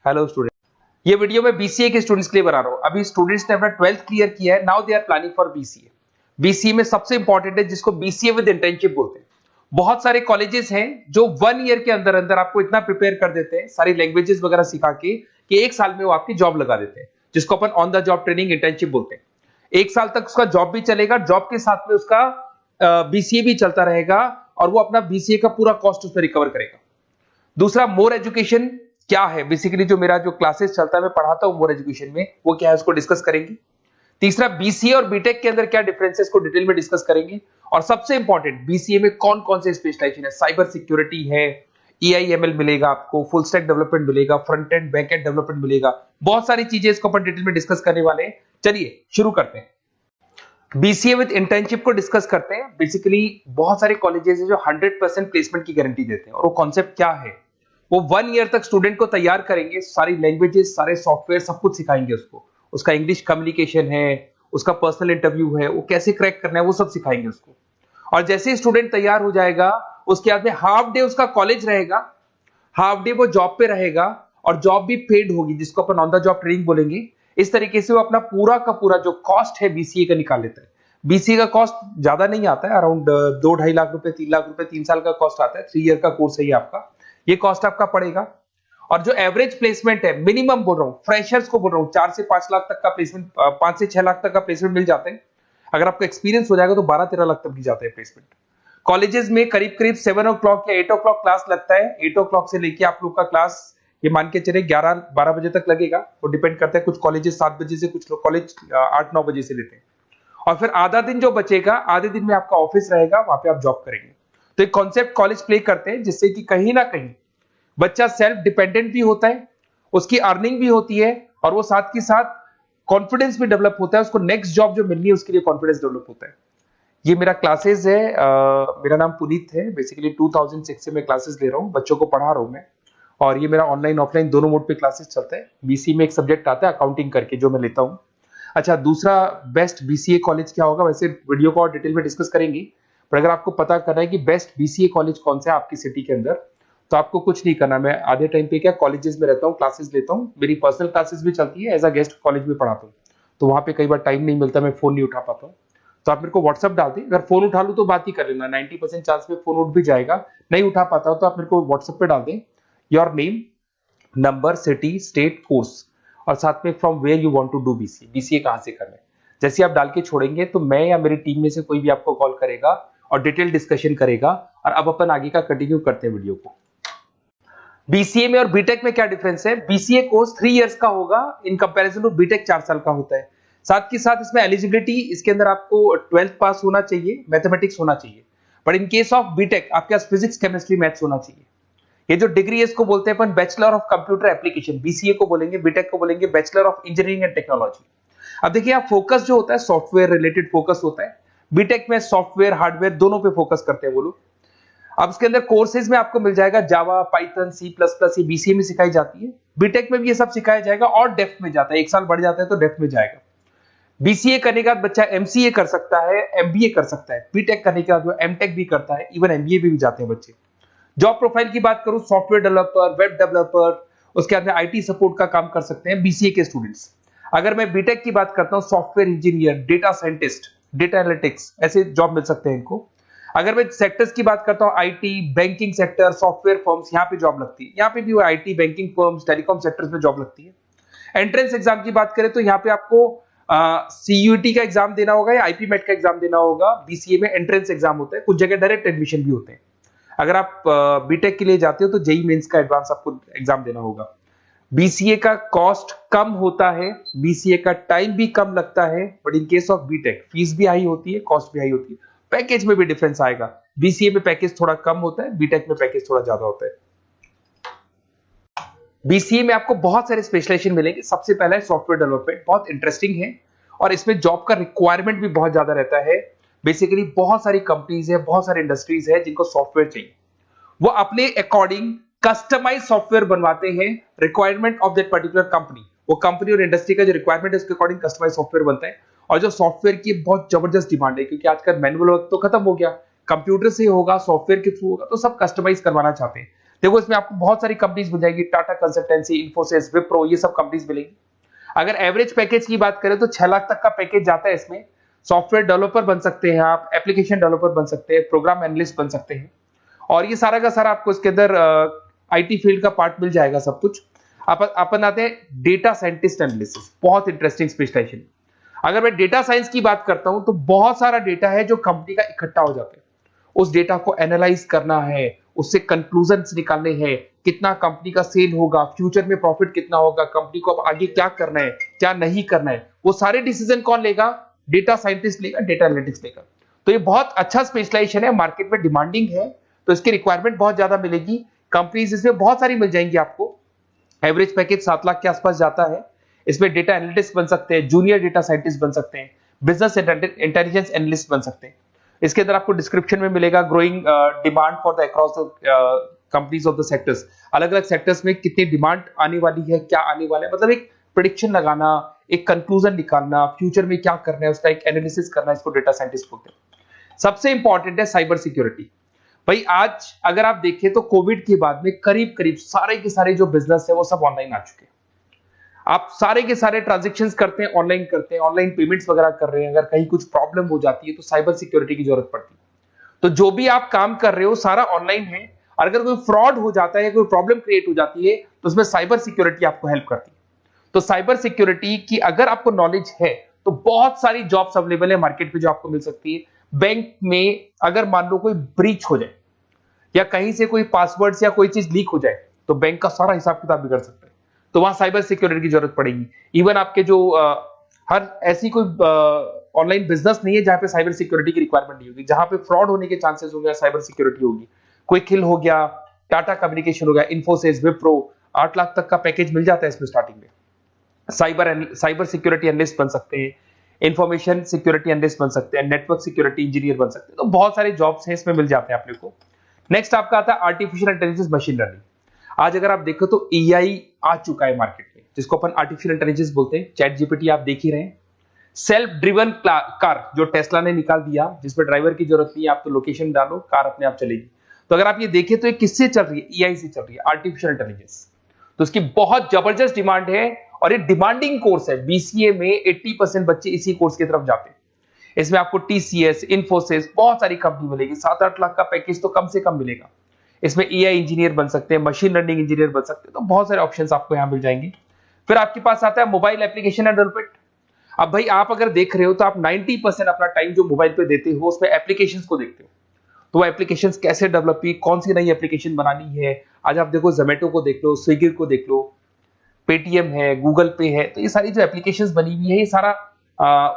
Hello student, ये video मैं BCA के स्टूडेंट्स के लिए बना रहा हूँ। अभी स्टूडेंट्स ने अपना 12th क्लियर किया है, now they are planning for BCA. BCA में सबसे इंपॉर्टेंट है जिसको बीसीए विद इंटर्नशिप बोलते हैं। बहुत सारे कॉलेजेस हैं जो 1 ईयर के अंदर अंदर आपको इतना प्रिपेयर कर देते हैं, सारी लैंग्वेजेस वगैरह सिखा के, कि 1 साल में वो आपकी जॉब लगा देते हैं, जिसको अपन on the job training internship बोलते हैं। 1 साल तक उसका जॉब भी चलेगा, जॉब के साथ में उसका बीसीए भी चलता रहेगा और वो अपना बीसीए का पूरा कॉस्ट उसमें रिकवर करेगा। दूसरा, मोर एजुकेशन क्या है, बेसिकली जो मेरा जो क्लासेस चलता है मैं पढ़ाता हूं मोर एजुकेशन में, वो क्या है उसको डिस्कस करेंगे। तीसरा, बीसीए और बीटेक के अंदर क्या डिफरेंसेस को डिटेल में डिस्कस करेंगे। और सबसे इंपॉर्टेंट, बीसीए में कौन कौन से स्पेशलाइजेशन है, साइबर सिक्योरिटी है, ईआईएमएल मिलेगा आपको, फुल स्टैक डेवलपमेंट मिलेगा, front end back and development मिलेगा, बहुत सारी चीजें इसको अपन डिटेल में डिस्कस करने वाले हैं। चलिए शुरू करते हैं। बीसीए विद इंटर्नशिप को डिस्कस करते हैं। बेसिकली बहुत सारे कॉलेजेस हैं जो 100% प्लेसमेंट की गारंटी देते हैं, और वो कॉन्सेप्ट क्या है, वो 1 ईयर तक स्टूडेंट को तैयार करेंगे, सारी लैंग्वेजेस, सारे सॉफ्टवेयर, सब कुछ सिखाएंगे उसको। उसका इंग्लिश कम्युनिकेशन है, उसका पर्सनल इंटरव्यू है, वो कैसे क्रैक करना है, वो सब सिखाएंगे उसको। और जैसे ही स्टूडेंट तैयार हो जाएगा, उसके बाद में हाफ डे उसका कॉलेज रहेगा, हाफ डे वो जॉब पे रहेगा, और जॉब भी पेड होगी, जिसको अपन ऑन द जॉब ट्रेनिंग बोलेंगे। इस तरीके से वो अपना पूरा का पूरा जो कॉस्ट है बीसीए का निकाल लेता है। बीसीए का कॉस्ट ज्यादा नहीं आता है, अराउंड 2-2.5 लाख रुपए, 3 लाख रुपए 3 साल का कॉस्ट आता है। 3 ईयर का कोर्स है ये आपका, ये कॉस्ट आपका पड़ेगा। और जो एवरेज प्लेसमेंट है, मिनिमम बोल रहा हूँ, फ्रेशर्स को बोल रहा हूँ, 4 से 5 लाख तक का प्लेसमेंट, 5 से 6 लाख तक का प्लेसमेंट मिल जाते हैं। अगर आपका एक्सपीरियंस हो जाएगा तो 12-13 लाख तक भी जाते हैं प्लेसमेंट। कॉलेजेस में करीब करीब 7 o'clock या 8 o'clock क्लास लगता है। 8 o'clock से लेके आप लोग का क्लास, ये मान के चले 11-12 बजे तक लगेगा। वो डिपेंड करता है, कुछ कॉलेजेस 7 बजे से, कुछ लोग कॉलेज 8-9 बजे से लेते हैं। और फिर आधा दिन जो बचेगा, आधे दिन में आपका ऑफिस रहेगा, वहां पे आप जॉब करेंगे। तो एक कॉन्सेप्ट कॉलेज प्ले करते हैं, जिससे कि कहीं ना कहीं बच्चा सेल्फ डिपेंडेंट भी होता है, उसकी अर्निंग भी होती है, और वो साथ के साथ कॉन्फिडेंस भी डेवलप होता है। उसको नेक्स्ट जॉब जो मिलनी है उसके लिए कॉन्फिडेंस डेवलप होता है। ये मेरा क्लासेस है, मेरा नाम पुनीत है। बेसिकली 2006 से मैं क्लासेस ले रहा हूँ, बच्चों को पढ़ा रहा हूँ मैं। और ये मेरा ऑनलाइन ऑफलाइन दोनों मोड पे क्लासेस चलता है। बीसी में एक सब्जेक्ट आता है अकाउंटिंग करके, जो मैं लेता हूँ। अच्छा, दूसरा, बेस्ट बीसीए कॉलेज क्या होगा, वैसे वीडियो को और डिटेल में डिस्कस करेंगे, पर अगर आपको पता करना है कि बेस्ट बीसीए कॉलेज कौन सा है आपकी सिटी के अंदर, तो आपको कुछ नहीं करना। मैं आधे टाइम पे क्या कॉलेजेस में रहता हूँ, क्लासेस लेता हूँ, मेरी पर्सनल क्लासेस भी चलती है, एज अ गेस्ट कॉलेज में पढ़ाता हूँ। तो वहां पे कई बार टाइम नहीं मिलता, मैं फोन नहीं उठा पाता हूँ, तो आप मेरे को व्हाट्सअप डाल दें। अगर फोन उठा लूँ तो बात ही कर लेना, 90% चांस में फोन उठ भी जाएगा। नहीं उठा पाता हो तो आप मेरे को व्हाट्सएप पे डाल दें, your name, number, city, state, course, और साथ में from where you want to do BCA, BCA कहां से करना है। जैसे आप डाल के छोड़ेंगे तो मैं या मेरी टीम में से कोई भी आपको कॉल करेगा और डिटेल डिस्कशन करेगा। और अब अपन आगे का कंटिन्यू करते हैं वीडियो को। बीसीए में और बीटेक में क्या डिफरेंस है। बीसीए कोर्स 3 इयर्स का होगा, इन कंपैरिजन टू बीटेक 4 साल का होता है। साथ के साथ इसमें एलिजिबिलिटी, इसके अंदर आपको 12th पास होना चाहिए, मैथमेटिक्स होना चाहिए। But in case of BTech आपके पास फिजिक्स, केमिस्ट्री, मैथ्स होना चाहिए। ये जो डिग्री है इसको बोलते हैं अपन bachelor of computer application. BCA को बोलेंगे, बीटेक को बोलेंगे bachelor of engineering and technology. अब देखिए, आप फोकस जो होता है सॉफ्टवेयर रिलेटेड फोकस होता है। बीटेक में सॉफ्टवेयर, हार्डवेयर दोनों पे फोकस करते हैं वो लोग। अब इसके अंदर कोर्सेज में आपको मिल जाएगा जावा, पाइथन, सी प्लस प्लस, ये बीसीए में सिखाई जाती है। बीटेक में भी ये सब सिखाया जाएगा, और डेप्थ में जाता है, 1 साल बढ़ जाता है तो डेप्थ में जाएगा। बीसीए करने के बाद बच्चा एमसीए कर सकता है, एमबीए कर सकता है। बीटेक करने के बाद वो एमटेक भी करता है, इवन एमबीए भी जाते हैं बच्चे। जॉब प्रोफाइल की बात करूं, सॉफ्टवेयर डेवलपर, वेब डेवलपर, उसके बाद में आईटी सपोर्ट का काम कर सकते हैं बीसीए के स्टूडेंट्स। अगर मैं बीटेक की बात करता हूं, software engineer, data scientist, data analytics, ऐसे जॉब मिल सकते हैं इनको। अगर मैं सेक्टर्स की बात करता हूं, IT, banking sector, software firms, यहां पे जॉब लगती है। यहां पे भी वो IT, banking firms, telecom sectors में जॉब लगती है। एंट्रेंस एग्जाम की बात करें तो यहाँ पे आपको सीयूटी का एग्जाम देना होगा या आईपी मेट का एग्जाम देना होगा। बीसीए में एंट्रेंस एग्जाम होता है, कुछ जगह डायरेक्ट एडमिशन भी होते हैं। अगर आप बीटेक के लिए जाते हो तो जेई मेंस का एडवांस आपको एग्जाम देना होगा। बीसीए का कॉस्ट कम होता है, बीसीए का टाइम भी कम लगता है, but in case of BTech fees भी हाई होती है, कॉस्ट भी हाई होती है, पैकेज में भी डिफरेंस आएगा। बीसीए में पैकेज थोड़ा कम होता है, बीटेक में पैकेज थोड़ा ज्यादा होता है। बीसीए में आपको बहुत सारे स्पेशलाइजेशन मिलेंगे। सबसे पहला है सॉफ्टवेयर डेवलपमेंट, बहुत इंटरेस्टिंग है, और इसमें जॉब का रिक्वायरमेंट भी बहुत ज्यादा रहता है। बेसिकली बहुत सारी कंपनीज है, बहुत सारी इंडस्ट्रीज है जिनको सॉफ्टवेयर चाहिए, वो अपने अकॉर्डिंग कस्टमाइज सॉफ्टवेयर बनवाते हैं, requirement of that particular company. वो कंपनी और इंडस्ट्री का जो रिक्वायरमेंट है उसके अकॉर्डिंग कस्टमाइज सॉफ्टवेयर बनता है। और जो सॉफ्टवेयर की बहुत जबरदस्त डिमांड है, क्योंकि आजकल मैनुअल वर्क तो खत्म हो गया, कंप्यूटर से होगा, सॉफ्टवेयर के थ्रू होगा, तो सब कस्टमाइज करवाना चाहते हैं। देखो इसमें आपको बहुत सारी कंपनीज मिल जाएगी, टाटा कंसल्टेंसी, इन्फोसिस, विप्रो, ये सब कंपनीज मिलेंगी। अगर एवरेज पैकेज की बात करें तो 6 लाख तक का पैकेज जाता है इसमें। सॉफ्टवेयर डेवलपर बन सकते हैं आप, एप्लीकेशन डेवलपर बन सकते हैं, प्रोग्राम एनालिस्ट बन सकते हैं, और ये सारा का सारा आपको इसके अंदर आईटी फील्ड का पार्ट मिल जाएगा सब कुछ। अपन आते हैं डेटा साइंटिस्ट एनालिसिस, बहुत इंटरेस्टिंग स्पेशलाइजेशन। अगर मैं डेटा साइंस की बात करता हूं तो बहुत सारा डेटा है जो कंपनी का इकट्ठा हो जाता है, उस डेटा को एनालाइज करना है, उससे कंक्लूजन्स निकालने हैं, कितना कंपनी का सेल होगा, फ्यूचर में प्रॉफिट कितना होगा, कंपनी को अब आगे क्या करना है, क्या नहीं करना है, वो सारे डिसीजन कौन लेगा? डेटा साइंटिस्ट लेगा, डेटा एनालिटिक्स लेगा। तो ये बहुत अच्छा स्पेशलाइजेशन है, मार्केट में डिमांडिंग है, तो इसकी रिक्वायरमेंट बहुत ज्यादा मिलेगी। कंपनीज इसमें बहुत सारी मिल जाएंगी आपको। एवरेज पैकेज 7 लाख के आसपास जाता है। इसमें डेटा एनालिटिक्स बन सकते हैं, जूनियर डेटा साइंटिस्ट बन सकते हैं, बिजनेस इंटेलिजेंस एनालिस्ट बन सकते हैं। इसके अंदर आपको डिस्क्रिप्शन में मिलेगा growing demand for the across the companies of the sectors. अलग अलग सेक्टर्स में कितनी डिमांड आने वाली है, क्या आने वाला है, मतलब एक प्रेडिक्शन लगाना, एक कंक्लूजन निकालना, फ्यूचर में क्या करना है उसका एक एनालिसिस करना, इसको डेटा साइंटिस्ट बोलते हैं। सबसे इंपॉर्टेंट है साइबर सिक्योरिटी। भाई आज अगर आप देखें तो कोविड के बाद में करीब करीब सारे के सारे जो बिजनेस है वो सब ऑनलाइन आ चुके हैं। आप सारे के सारे ट्रांजैक्शंस करते हैं, ऑनलाइन करते हैं, ऑनलाइन पेमेंट्स वगैरह कर रहे हैं। अगर कहीं कुछ प्रॉब्लम हो जाती है तो साइबर सिक्योरिटी की जरूरत पड़ती है। तो जो भी आप काम कर रहे हो सारा ऑनलाइन है, और अगर कोई फ्रॉड हो जाता है, कोई प्रॉब्लम क्रिएट हो जाती है तो उसमें साइबर सिक्योरिटी आपको हेल्प करती है। तो साइबर सिक्योरिटी की अगर आपको नॉलेज है तो बहुत सारी जॉब्स अवेलेबल है मार्केट पे जो आपको मिल सकती है। बैंक में अगर मान लो कोई ब्रीच हो जाए या कहीं से कोई पासवर्ड या कोई चीज लीक हो जाए तो बैंक का सारा हिसाब किताब बिगड़ सकता है, तो वहां साइबर सिक्योरिटी की जरूरत पड़ेगी। इवन आपके जो हर ऐसी कोई ऑनलाइन बिजनेस नहीं है जहां पे साइबर सिक्योरिटी की रिक्वायरमेंट नहीं होगी, जहां पे फ्रॉड होने के चांसेस होंगे, साइबर सिक्योरिटी होगी। क्विक हिल हो गया, टाटा कम्युनिकेशन हो गया, इन्फोसिस, विप्रो, 8 लाख तक का पैकेज मिल जाता है इसमें स्टार्टिंग में। साइबर सिक्योरिटी एनालिस्ट बन सकते हैं, इंफॉर्मेशन सिक्योरिटी एनालिस्ट बन सकते हैं, नेटवर्क सिक्योरिटी इंजीनियर बन सकते हैं। तो बहुत सारे जॉब्स हैं इसमें मिल जाते हैं अपने को। नेक्स्ट आपका आता है आर्टिफिशियल इंटेलिजेंस, मशीन लर्निंग। आज अगर आप देखो तो एआई आ चुका है मार्केट में, जिसको अपन आर्टिफिशियल इंटेलिजेंस बोलते हैं। चैट जीपीटी आप देख ही रहे हैं। सेल्फ ड्रिवन कार जो टेस्ला ने निकाल दिया, जिसमें ड्राइवर की जरूरत नहीं है, आप तो लोकेशन डालो, कार अपने आप चलेगी। तो अगर आप ये देखें तो ये किससे चल रही है? एआई से चल रही है, आर्टिफिशियल इंटेलिजेंस। तो इसकी बहुत जबरदस्त डिमांड है और ये डिमांडिंग कोर्स है। बीसीए में 80% बच्चे इसी कोर्स की तरफ जाते हैं। इसमें आपको टीसीएस, इन्फोसिस, बहुत सारी कंपनी मिलेगी। 7-8 लाख का पैकेज तो कम से कम मिलेगा। इसमें एआई इंजीनियर बन सकते हैं, मशीन लर्निंग इंजीनियर बन सकते हैं। तो बहुत सारे ऑप्शंस आपको यहां मिल जाएंगे। फिर आपके पास आता है मोबाइल एप्लीकेशन डेवलपमेंट। अब भाई आप अगर देख रहे हो तो आप 90% अपना टाइम जो मोबाइल पे देते हो उसमें एप्लीकेशंस को देखते हो। तो वो एप्लीकेशंस कैसे डेवलप हुई, कौन सी नई एप्लीकेशन बनानी है। आज आप देखो जोमेटो को देख लो, स्विगी को देख लो, पेटीएम है, गूगल पे है। तो ये सारी जो एप्लीकेशंस बनी हुई है, ये सारा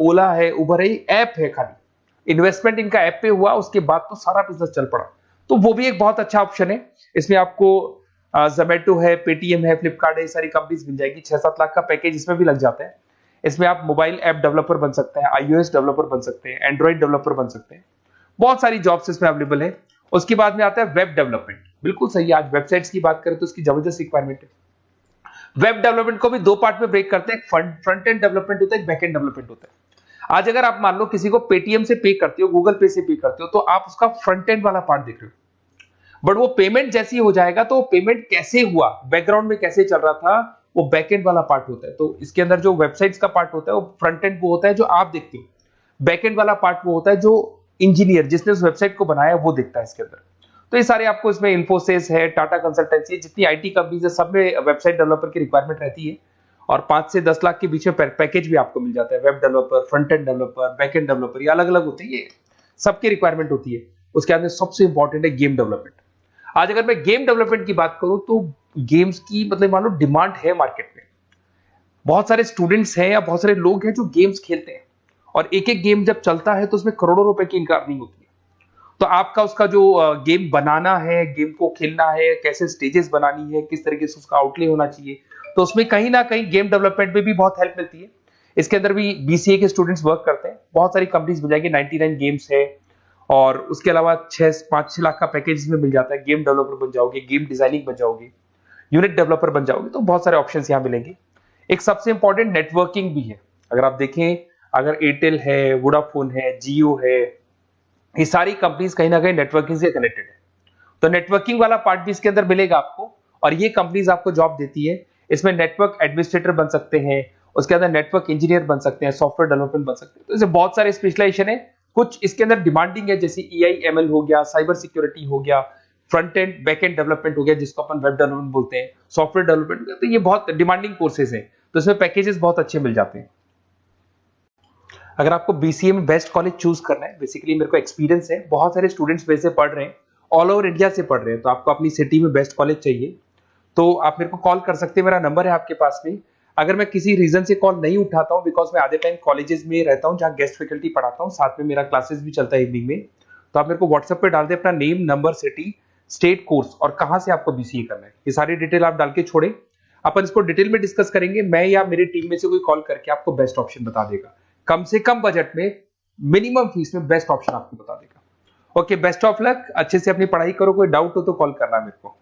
ओला है, उबर है, ऐप है। खाली इन्वेस्टमेंट इनका ऐप पे हुआ, उसके बाद तो सारा बिजनेस चल पड़ा। तो वो भी एक बहुत अच्छा ऑप्शन है। इसमें आपको जोमेटो है, पेटीएम है, फ्लिपकार्ट है, ये सारी कंपनीज मिल जाएगी। 6-7 लाख का पैकेज इसमें भी लग जाता है। इसमें आप मोबाइल ऐप डेवलपर बन सकते हैं, आईओएस डेवलपर बन सकते हैं, एंड्रॉइड डेवलपर बन सकते हैं। बहुत सारी जॉब्स इसमें अवेलेबल है। उसके बाद में आता है वेब डेवलपमेंट। बिल्कुल सही है, आज वेबसाइट्स की बात करें तो उसकी जबरदस्त रिक्वायरमेंट है। वेब डेवलपमेंट को भी दो पार्ट में ब्रेक करते हैं, फ्रंट एंड डेवलपमेंट होता है, एक बैक एंड डेवलपमेंट होता है। आज अगर आप मान लो किसी को पेटीएम से पे करते हो, गूगल पे से पे करते हो, तो आप उसका फ्रंट एंड वाला पार्ट देख रहे हो। बट वो पेमेंट जैसी हो जाएगा तो पेमेंट कैसे हुआ, बैकग्राउंड में कैसे चल रहा था, वो बैक एंड वाला पार्ट होता है। तो इसके अंदर जो वेबसाइट्स का पार्ट होता है वो फ्रंट एंड वो होता है जो आप देखते हो, बैक एंड वाला पार्ट वो होता है जो इंजीनियर जिसने उस वेबसाइट को बनाया वो देखता है इसके अंदर। तो ये सारे आपको इसमें इन्फोसिस है, टाटा कंसल्टेंसी, जितनी आईटी कंपनीज है, सब में वेबसाइट डेवलपर की रिक्वायरमेंट रहती है। और 5 से 10 लाख के बीच में पैकेज भी आपको मिल जाता है। Web developer, front end developer, back end developer, ये अलग अलग होते हैं, ये सबकी रिक्वायरमेंट होती है। उसके अंदर सबसे इंपॉर्टेंट है गेम डेवलपमेंट। आज अगर मैं गेम डेवलपमेंट की बात करूं तो गेम्स की मतलब मान लो डिमांड है मार्केट में। बहुत सारे स्टूडेंट्स हैं या बहुत सारे लोग हैं जो गेम्स खेलते हैं, और एक एक गेम जब चलता है तो उसमें करोड़ों रुपए की इनकम अर्निंग होती है। तो आपका उसका जो गेम बनाना है, गेम को खेलना है, कैसे स्टेजेस बनानी है, किस तरीके से उसका आउटले होना चाहिए, तो उसमें कहीं ना कहीं गेम डेवलपमेंट में भी बहुत हेल्प मिलती है। इसके अंदर भी बीसीए के स्टूडेंट्स वर्क करते हैं। बहुत सारी कंपनीज मिल जाएगी, 99 गेम्स है, और उसके अलावा 5-6 लाख का पैकेज में मिल जाता है। गेम डेवलपर बन जाओगे, गेम डिजाइनिंग बन जाओगे, यूनिट डेवलपर बन जाओगे, तो बहुत सारे ऑप्शंस यहाँ मिलेंगे। एक सबसे इंपॉर्टेंट नेटवर्किंग भी है। अगर आप देखें, अगर एयरटेल है, वोडाफोन है, जियो है, ये सारी कंपनीज कहीं ना कहीं नेटवर्किंग से कनेक्टेड है। तो नेटवर्किंग वाला पार्ट भी इसके अंदर मिलेगा आपको, और ये कंपनीज आपको जॉब देती है। इसमें नेटवर्क एडमिनिस्ट्रेटर बन सकते हैं, उसके अंदर नेटवर्क इंजीनियर बन सकते हैं, सॉफ्टवेयर डेवलपमेंट बन सकते हैं। तो इसमें बहुत सारे स्पेशलाइजेशन है। कुछ इसके अंदर डिमांडिंग है, जैसे EI/ML हो गया, साइबर सिक्योरिटी हो गया, front end back and development हो गया जिसको अपन वेब डेवलपमेंट बोलते हैं, सॉफ्टवेयर डेवलपमेंट। तो ये बहुत डिमांडिंग कोर्सेज हैं, तो इसमें पैकेजेस बहुत अच्छे मिल जाते हैं। अगर आपको BCA में बेस्ट कॉलेज चूज करना है, बेसिकली मेरे को एक्सपीरियंस है, बहुत सारे स्टूडेंट्स वैसे पढ़ रहे हैं, ऑल ओवर इंडिया से पढ़ रहे हैं, तो आपको अपनी सिटी में बेस्ट कॉलेज चाहिए तो आप मेरे को कॉल कर सकते हैं। मेरा नंबर है आपके पास में। अगर मैं किसी रीजन से कॉल नहीं उठाता हूं, बिकॉज मैं आधे टाइम कॉलेजेस में रहता हूं जहां गेस्ट फैकल्टी पढ़ाता हूं, साथ में मेरा क्लासेस भी चलता है इवनिंग में, तो आप मेरे को व्हाट्सएप पे डाल दे अपना name, number, city, state, course और कहां से आपको BCA करना है, ये सारी डिटेल आप डाल के छोड़े। अपन इसको डिटेल में डिस्कस करेंगे, मैं या मेरी टीम में से कोई कॉल करके आपको बेस्ट ऑप्शन बता देगा, कम से कम बजट में, मिनिमम फीस में बेस्ट ऑप्शन आपको बता देगा। ओके, बेस्ट ऑफ लक, अच्छे से अपनी पढ़ाई करो, कोई डाउट हो तो कॉल करना मेरे को।